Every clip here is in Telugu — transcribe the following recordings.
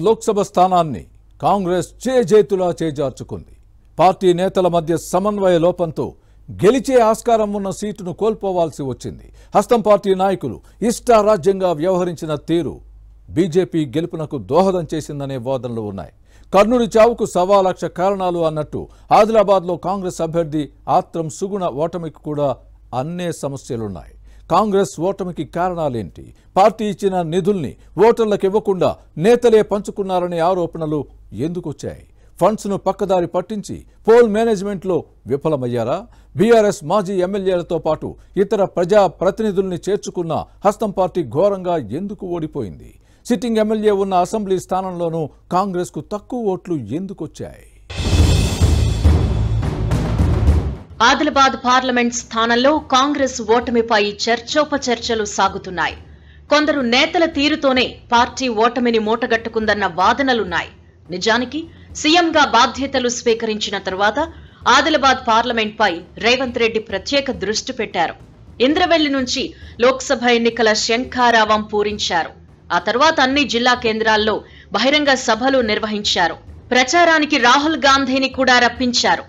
లోక్సభ స్థానాన్ని కాంగ్రెస్ చేజేతులా చేజార్చుకుంది. పార్టీ నేతల మధ్య సమన్వయ లోపంతో గెలిచే ఆస్కారం ఉన్న సీటును కోల్పోవాల్సి వచ్చింది. హస్తం పార్టీ నాయకులు ఇష్టారాజ్యంగా వ్యవహరించిన తీరు బీజేపీ గెలుపునకు దోహదం చేసిందనే వాదనలు ఉన్నాయి. కర్నూలు చావుకు 1.25 లక్ష కారణాలు అన్నట్టు ఆదిలాబాద్లో కాంగ్రెస్ అభ్యర్థి ఆత్రం సుగుణ ఓటమికి కూడా అన్నే సమస్యలున్నాయి. కాంగ్రెస్ ఓటమికి కారణాలేంటి? పార్టీ ఇచ్చిన నిధుల్ని ఓటర్లకు ఇవ్వకుండా నేతలే పంచుకున్నారనే ఆరోపణలు ఎందుకొచ్చాయి? ఫండ్స్ ను పక్కదారి పట్టించి పోల్ మేనేజ్మెంట్లో విఫలమయ్యారా? బీఆర్ఎస్ మాజీ ఎమ్మెల్యేలతో పాటు ఇతర ప్రజా ప్రతినిధుల్ని చేర్చుకున్న హస్తం పార్టీ ఘోరంగా ఎందుకు ఓడిపోయింది? సిట్టింగ్ ఎమ్మెల్యే ఉన్న అసెంబ్లీ స్థానంలోనూ కాంగ్రెస్ కు తక్కువ ఓట్లు ఎందుకొచ్చాయి? ఆదిలాబాద్ పార్లమెంట్ స్థానంలో కాంగ్రెస్ ఓటమిపై చర్చోపచర్చలు సాగుతున్నాయి. కొందరు నేతల తీరుతోనే పార్టీ ఓటమిని మూటగట్టుకుందన్న వాదనలున్నాయి. నిజానికి సీఎంగా బాధ్యతలు స్వీకరించిన తరువాత ఆదిలాబాద్ పార్లమెంట్పై రేవంత్ రెడ్డి ప్రత్యేక దృష్టి పెట్టారు. ఇంద్రవెల్లి నుంచి లోక్సభ ఎన్నికల శంఖారావం పూరించారు. ఆ తర్వాత అన్ని జిల్లా కేంద్రాల్లో బహిరంగ సభలు నిర్వహించారు. ప్రచారానికి రాహుల్ గాంధీని కూడా రప్పించారు.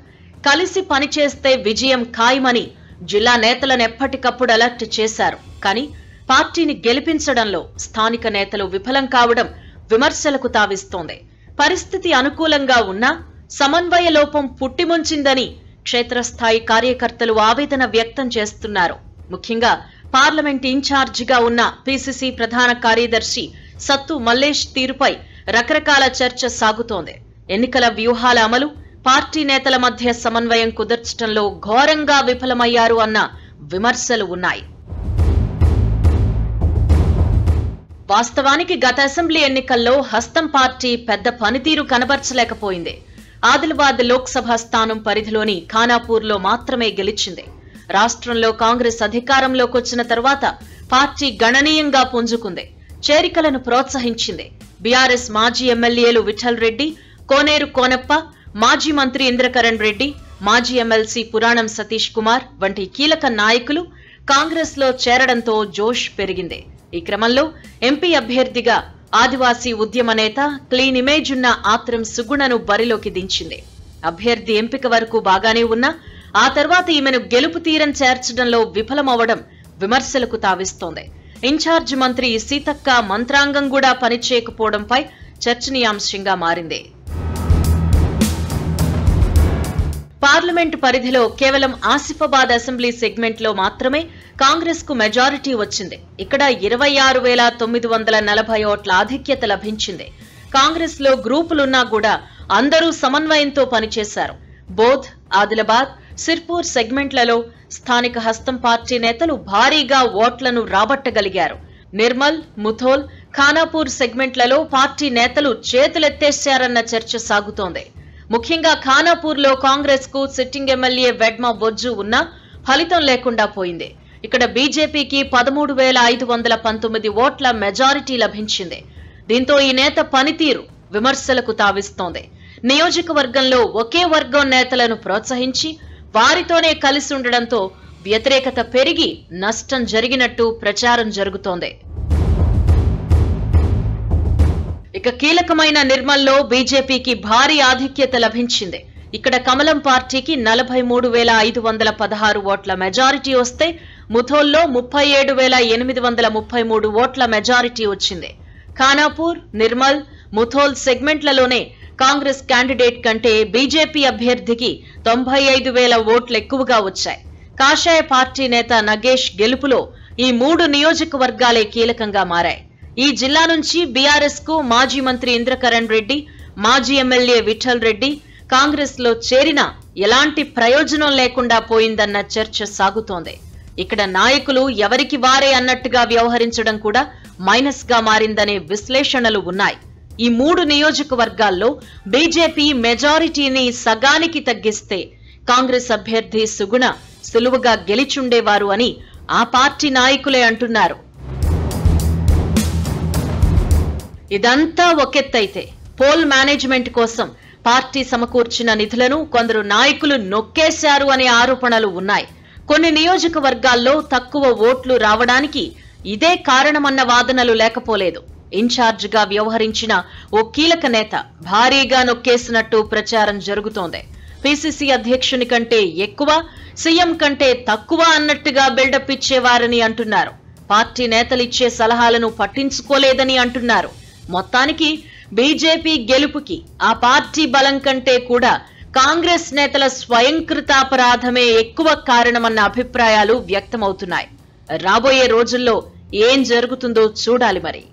కలిసి పనిచేస్తే విజయం ఖాయమని జిల్లా నేతలను ఎప్పటికప్పుడు అలర్ట్ చేశారు. కానీ పార్టీని గెలిపించడంలో స్థానిక నేతలు విఫలం కావడం విమర్శలకు తావిస్తోంది. పరిస్థితి అనుకూలంగా ఉన్నా సమన్వయ లోపం పుట్టిముంచిందని క్షేత్రస్థాయి కార్యకర్తలు ఆవేదన వ్యక్తం చేస్తున్నారు. ముఖ్యంగా పార్లమెంట్ ఇన్ఛార్జిగా ఉన్న పీసీసీ ప్రధాన కార్యదర్శి సత్తు మల్లేష్ తీరుపై రకరకాల చర్చ సాగుతోంది. ఎన్నికల వ్యూహాల అమలు, పార్టీ నేతల మధ్య సమన్వయం కుదర్చడంలో ఘోరంగా విఫలమయ్యారు అన్న విమర్శలు ఉన్నాయి. వాస్తవానికి గత అసెంబ్లీ ఎన్నికల్లో హస్తం పార్టీ పెద్ద పనితీరు కనబర్చలేకపోయింది. ఆదిలాబాద్ లోక్సభ స్థానం పరిధిలోని ఖానాపూర్లో మాత్రమే గెలిచింది. రాష్ట్రంలో కాంగ్రెస్ అధికారంలోకి వచ్చిన తర్వాత పార్టీ గణనీయంగా పుంజుకుంది. చేరికలను ప్రోత్సహించింది. బీఆర్ఎస్ మాజీ ఎమ్మెల్యేలు విఠల్ రెడ్డి, కోనేరు కోనప్ప, మాజీ మంత్రి ఇంద్రకరణ్ రెడ్డి, మాజీ ఎమ్మెల్సీ పురాణం సతీష్ కుమార్ వంటి కీలక నాయకులు కాంగ్రెస్ లో చేరడంతో జోష్ పెరిగింది. ఈ క్రమంలో ఎంపీ అభ్యర్థిగా ఆదివాసీ ఉద్యమ నేత, క్లీన్ ఇమేజ్ ఉన్న ఆత్రం సుగుణను బరిలోకి దించింది. అభ్యర్థి ఎంపిక వరకు బాగానే ఉన్నా ఆ తర్వాత ఈమెను గెలుపు తీరం చేర్చడంలో విఫలమవడం విమర్శలకు తావిస్తోంది. ఇన్ఛార్జ్ మంత్రి సీతక్క మంత్రాంగం కూడా పనిచేయకపోవడంపై చర్చనీయాంశంగా మారింది. పార్లమెంటు పరిధిలో కేవలం ఆసిఫాబాద్ అసెంబ్లీ సెగ్మెంట్ లో మాత్రమే కాంగ్రెస్ కు మెజారిటీ వచ్చింది. ఇక్కడ 26,940 ఓట్ల ఆధిక్యత లభించింది. కాంగ్రెస్ లో గ్రూపులున్నా కూడా అందరూ సమన్వయంతో పనిచేశారు. బోధ్, ఆదిలాబాద్, సిర్పూర్ సెగ్మెంట్లలో స్థానిక హస్తం పార్టీ నేతలు భారీగా ఓట్లను రాబట్టగలిగారు. నిర్మల్, ముథోల్, ఖానాపూర్ సెగ్మెంట్లలో పార్టీ నేతలు చేతులెత్తేశారన్న చర్చ సాగుతోంది. ముఖ్యంగా ఖానాపూర్లో కాంగ్రెస్ కు సిట్టింగ్ ఎమ్మెల్యే వెడ్మ బొజ్జు ఉన్నా ఫలితం లేకుండా పోయింది. ఇక్కడ బీజేపీకి 13,519 ఓట్ల మెజారిటీ లభించింది. దీంతో ఈ నేత పనితీరు విమర్శలకు తావిస్తోంది. నియోజకవర్గంలో ఒకే వర్గం నేతలను ప్రోత్సహించి వారితోనే కలిసి ఉండడంతో వ్యతిరేకత పెరిగి నష్టం జరిగినట్టు ప్రచారం జరుగుతోంది. ఇక కీలకమైన నిర్మల్లో బీజేపీకి భారీ ఆధిక్యత లభించింది. ఇక్కడ కమలం పార్టీకి 43,516 ఓట్ల మెజారిటీ వస్తే ముథోల్లో 37,833 ఓట్ల మెజారిటీ వచ్చింది. ఖానాపూర్, నిర్మల్, ముథోల్ సెగ్మెంట్లలోనే కాంగ్రెస్ క్యాండిడేట్ కంటే బీజేపీ అభ్యర్థికి 95,000 ఓట్లు ఎక్కువగా వచ్చాయి. కాషాయ పార్టీ నేత నగేష్ గెలుపులో ఈ 3 నియోజకవర్గాలే కీలకంగా మారాయి. ఈ జిల్లా నుంచి బీఆర్ఎస్ కు మాజీ మంత్రి ఇంద్రకరణ్ రెడ్డి, మాజీ ఎమ్మెల్యే విఠల్ రెడ్డి కాంగ్రెస్ లో చేరినా ఎలాంటి ప్రయోజనం లేకుండా పోయిందన్న చర్చ సాగుతోంది. ఇక్కడ నాయకులు ఎవరికి వారే అన్నట్టుగా వ్యవహరించడం కూడా మైనస్ గా మారిందనే విశ్లేషణలు ఉన్నాయి. ఈ 3 నియోజకవర్గాల్లో బీజేపీ మెజారిటీని సగానికి తగ్గిస్తే కాంగ్రెస్ అభ్యర్థి సుగుణ సులువుగా గెలిచుండేవారు అని ఆ పార్టీ నాయకులే అంటున్నారు. ఇదంతా ఒకెత్తైతే పోల్ మేనేజ్మెంట్ కోసం పార్టీ సమకూర్చిన నిధులను కొందరు నాయకులు నొక్కేశారు అనే ఆరోపణలు ఉన్నాయి. కొన్ని నియోజకవర్గాల్లో తక్కువ ఓట్లు రావడానికి ఇదే కారణమన్న వాదనలు లేకపోలేదు. ఇన్ఛార్జిగా వ్యవహరించిన ఓ కీలక నేత భారీగా నొక్కేసినట్టు ప్రచారం జరుగుతోంది. పిసిసి అధ్యక్షుని కంటే ఎక్కువ, సీఎం కంటే తక్కువ అన్నట్టుగా బిల్డప్ ఇచ్చేవారని అంటున్నారు. పార్టీ నేతలిచ్చే సలహాలను పట్టించుకోలేదని అంటున్నారు. మొత్తానికి బీజేపీ గెలుపుకి ఆ పార్టీ బలం కంటే కూడా కాంగ్రెస్ నేతల స్వయంకృతాపరాధమే ఎక్కువ కారణమన్న అభిప్రాయాలు వ్యక్తమవుతున్నాయి. రాబోయే రోజుల్లో ఏం జరుగుతుందో చూడాలి మరి.